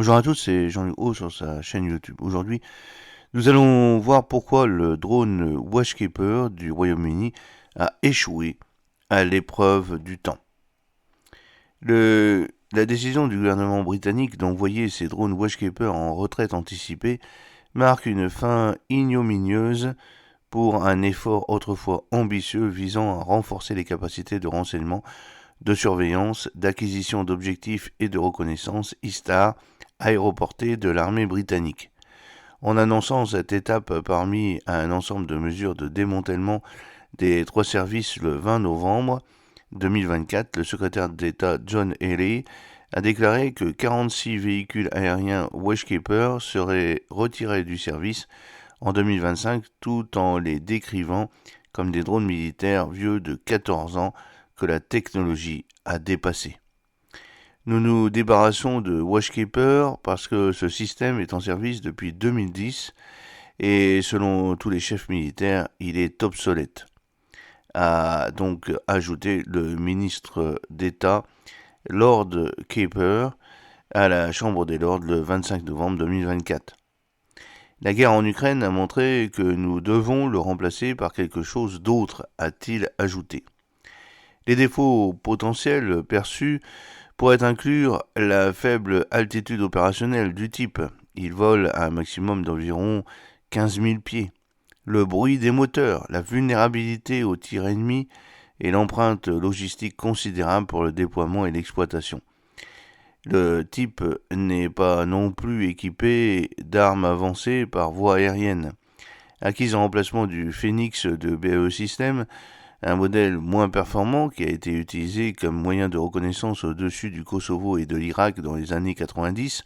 Bonjour à tous, c'est Jean-Luc Haut sur sa chaîne YouTube. Aujourd'hui, nous allons voir pourquoi le drone Watchkeeper du Royaume-Uni a échoué à l'épreuve du temps. La décision du gouvernement britannique d'envoyer ses drones Watchkeeper en retraite anticipée marque une fin ignominieuse pour un effort autrefois ambitieux visant à renforcer les capacités de renseignement, de surveillance, d'acquisition d'objectifs et de reconnaissance ISTAR aéroportée de l'armée britannique. En annonçant cette étape parmi un ensemble de mesures de démantèlement des trois services le 20 novembre 2024, le secrétaire d'État John Healey a déclaré que 46 véhicules aériens Watchkeeper seraient retirés du service en 2025 tout en les décrivant comme des drones militaires vieux de 14 ans que la technologie a dépassés. Nous nous débarrassons de Watchkeeper parce que ce système est en service depuis 2010 et selon tous les chefs militaires, il est obsolète, a donc ajouté le ministre d'État Lord Keeper à la Chambre des Lords le 25 novembre 2024. La guerre en Ukraine a montré que nous devons le remplacer par quelque chose d'autre, a-t-il ajouté. Les défauts potentiels perçus pourraient inclure la faible altitude opérationnelle du type. Il vole à un maximum d'environ 15 000 pieds. Le bruit des moteurs, la vulnérabilité aux tirs ennemis et l'empreinte logistique considérable pour le déploiement et l'exploitation. Le type n'est pas non plus équipé d'armes avancées par voie aérienne. Acquise en remplacement du Phoenix de BAE Systems, un modèle moins performant qui a été utilisé comme moyen de reconnaissance au-dessus du Kosovo et de l'Irak dans les années 90,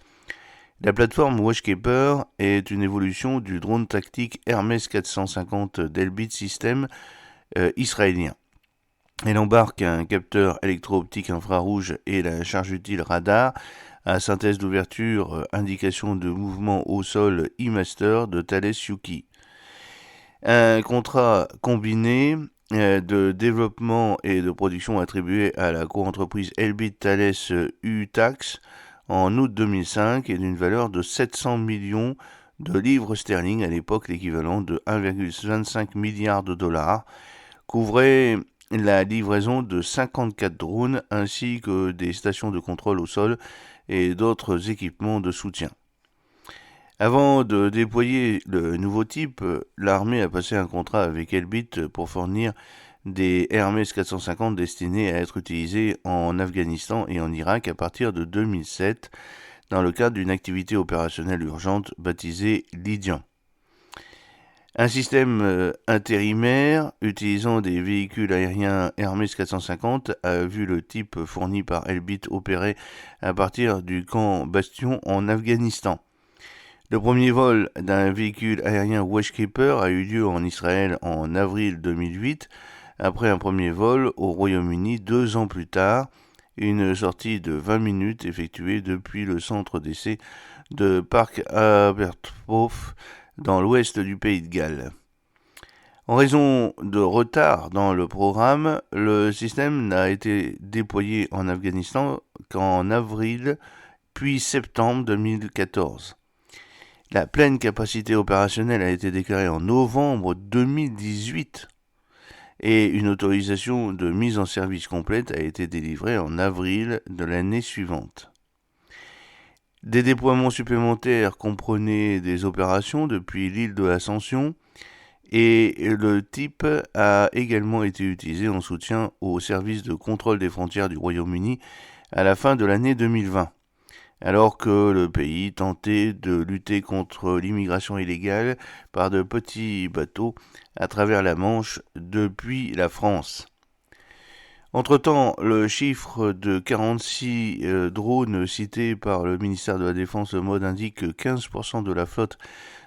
la plateforme Watchkeeper est une évolution du drone tactique Hermes 450 d'Elbit Systems israélien. Elle embarque un capteur électro-optique infrarouge et la charge utile radar à synthèse d'ouverture, indication de mouvement au sol e-master de Thales Yuki. Un contrat combiné de développement et de production attribué à la co-entreprise Elbit Thales UTAX en août 2005 et d'une valeur de 700 millions de livres sterling, à l'époque l'équivalent de 1,25 milliard de dollars, couvrait la livraison de 54 drones ainsi que des stations de contrôle au sol et d'autres équipements de soutien. Avant de déployer le nouveau type, l'armée a passé un contrat avec Elbit pour fournir des Hermes 450 destinés à être utilisés en Afghanistan et en Irak à partir de 2007 dans le cadre d'une activité opérationnelle urgente baptisée Lydian. Un système intérimaire utilisant des véhicules aériens Hermes 450 a vu le type fourni par Elbit opérer à partir du camp Bastion en Afghanistan. Le premier vol d'un véhicule aérien Watchkeeper a eu lieu en Israël en avril 2008, après un premier vol au Royaume-Uni 2 ans plus tard, une sortie de 20 minutes effectuée depuis le centre d'essai de Parc Aberystwyth dans l'ouest du pays de Galles. En raison de retard dans le programme, le système n'a été déployé en Afghanistan qu'en avril puis septembre 2014. La pleine capacité opérationnelle a été déclarée en novembre 2018 et une autorisation de mise en service complète a été délivrée en avril de l'année suivante. Des déploiements supplémentaires comprenaient des opérations depuis l'île de l'Ascension et le type a également été utilisé en soutien au service de contrôle des frontières du Royaume-Uni à la fin de l'année 2020. Alors que le pays tentait de lutter contre l'immigration illégale par de petits bateaux à travers la Manche depuis la France. Entre-temps, le chiffre de 46 drones cités par le ministère de la Défense mode indique que 15% de la flotte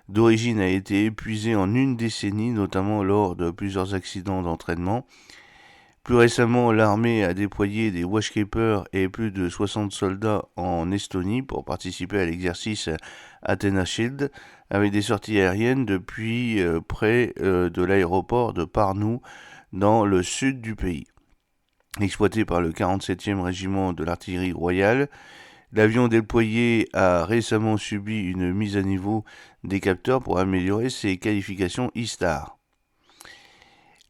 d'origine a été épuisée en une décennie, notamment lors de plusieurs accidents d'entraînement. Plus récemment, l'armée a déployé des Watchkeeper et plus de 60 soldats en Estonie pour participer à l'exercice Athena Shield, avec des sorties aériennes depuis près de l'aéroport de Pärnu, dans le sud du pays. Exploité par le 47e régiment de l'artillerie royale, L'avion déployé a récemment subi une mise à niveau des capteurs pour améliorer ses qualifications ISTAR.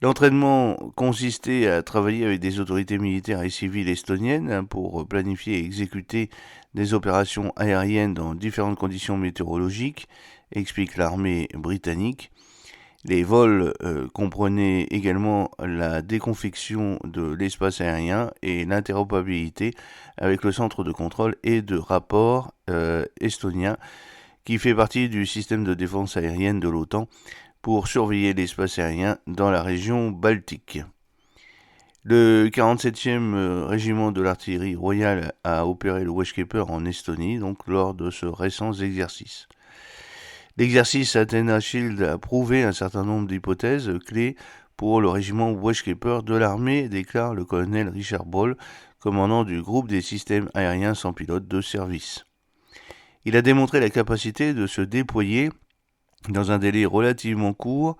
L'entraînement consistait à travailler avec des autorités militaires et civiles estoniennes pour planifier et exécuter des opérations aériennes dans différentes conditions météorologiques, explique l'armée britannique. Les vols comprenaient également la déconfection de l'espace aérien et l'interopérabilité avec le centre de contrôle et de rapport estonien, qui fait partie du système de défense aérienne de l'OTAN, pour surveiller l'espace aérien dans la région baltique. Le 47e régiment de l'artillerie royale a opéré le Watchkeeper en Estonie, donc lors de ce récent exercice. L'exercice Athena Shield a prouvé un certain nombre d'hypothèses clés pour le régiment Watchkeeper de l'armée, déclare le colonel Richard Ball, commandant du groupe des systèmes aériens sans pilote de service. Il a démontré la capacité de se déployer dans un délai relativement court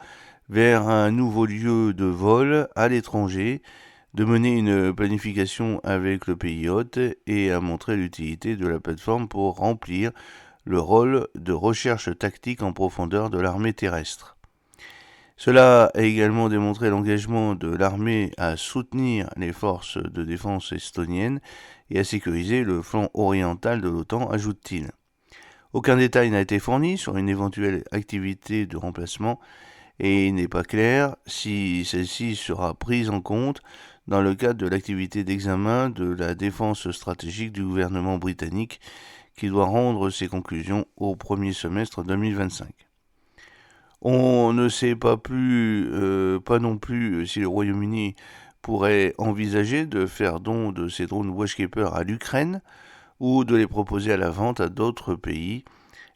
vers un nouveau lieu de vol à l'étranger, de mener une planification avec le pays hôte et a montré l'utilité de la plateforme pour remplir le rôle de recherche tactique en profondeur de l'armée terrestre. Cela a également démontré l'engagement de l'armée à soutenir les forces de défense estoniennes et à sécuriser le flanc oriental de l'OTAN, ajoute-t-il. Aucun détail n'a été fourni sur une éventuelle activité de remplacement et il n'est pas clair si celle-ci sera prise en compte dans le cadre de l'activité d'examen de la défense stratégique du gouvernement britannique qui doit rendre ses conclusions au premier semestre 2025. On ne sait pas non plus si le Royaume-Uni pourrait envisager de faire don de ses drones Watchkeeper à l'Ukraine ou de les proposer à la vente à d'autres pays.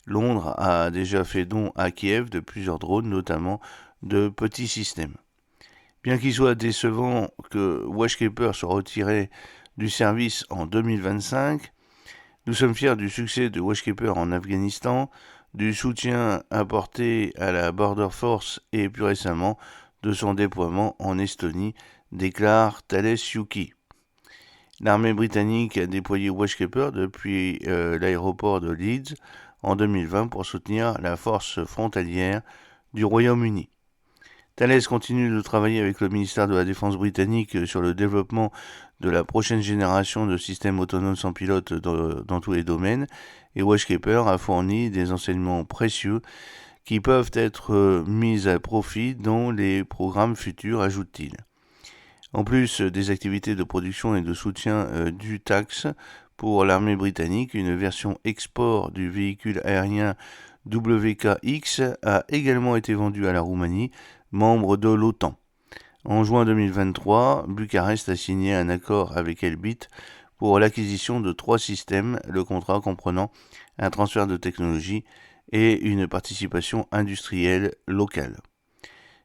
Londres a déjà fait don à Kiev de plusieurs drones, notamment de petits systèmes. Bien qu'il soit décevant que Watchkeeper soit retiré du service en 2025, nous sommes fiers du succès de Watchkeeper en Afghanistan, du soutien apporté à la Border Force et plus récemment de son déploiement en Estonie, déclare Thales Yuki. L'armée britannique a déployé Watchkeeper depuis l'aéroport de Leeds en 2020 pour soutenir la force frontalière du Royaume-Uni. Thales continue de travailler avec le ministère de la Défense britannique sur le développement de la prochaine génération de systèmes autonomes sans pilote dans tous les domaines, et Watchkeeper a fourni des enseignements précieux qui peuvent être mis à profit dans les programmes futurs, ajoute-t-il. En plus des activités de production et de soutien du TACS pour l'armée britannique, une version export du véhicule aérien WKX a également été vendue à la Roumanie, membre de l'OTAN. En juin 2023, Bucarest a signé un accord avec Elbit pour l'acquisition de 3 systèmes, le contrat comprenant un transfert de technologie et une participation industrielle locale.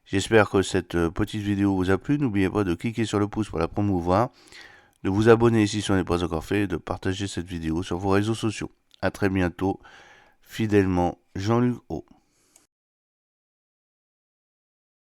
J'espère que cette petite vidéo vous a plu. N'oubliez pas de cliquer sur le pouce pour la promouvoir, de vous abonner si ce n'est pas encore fait et de partager cette vidéo sur vos réseaux sociaux. A très bientôt, fidèlement, Jean-Luc O.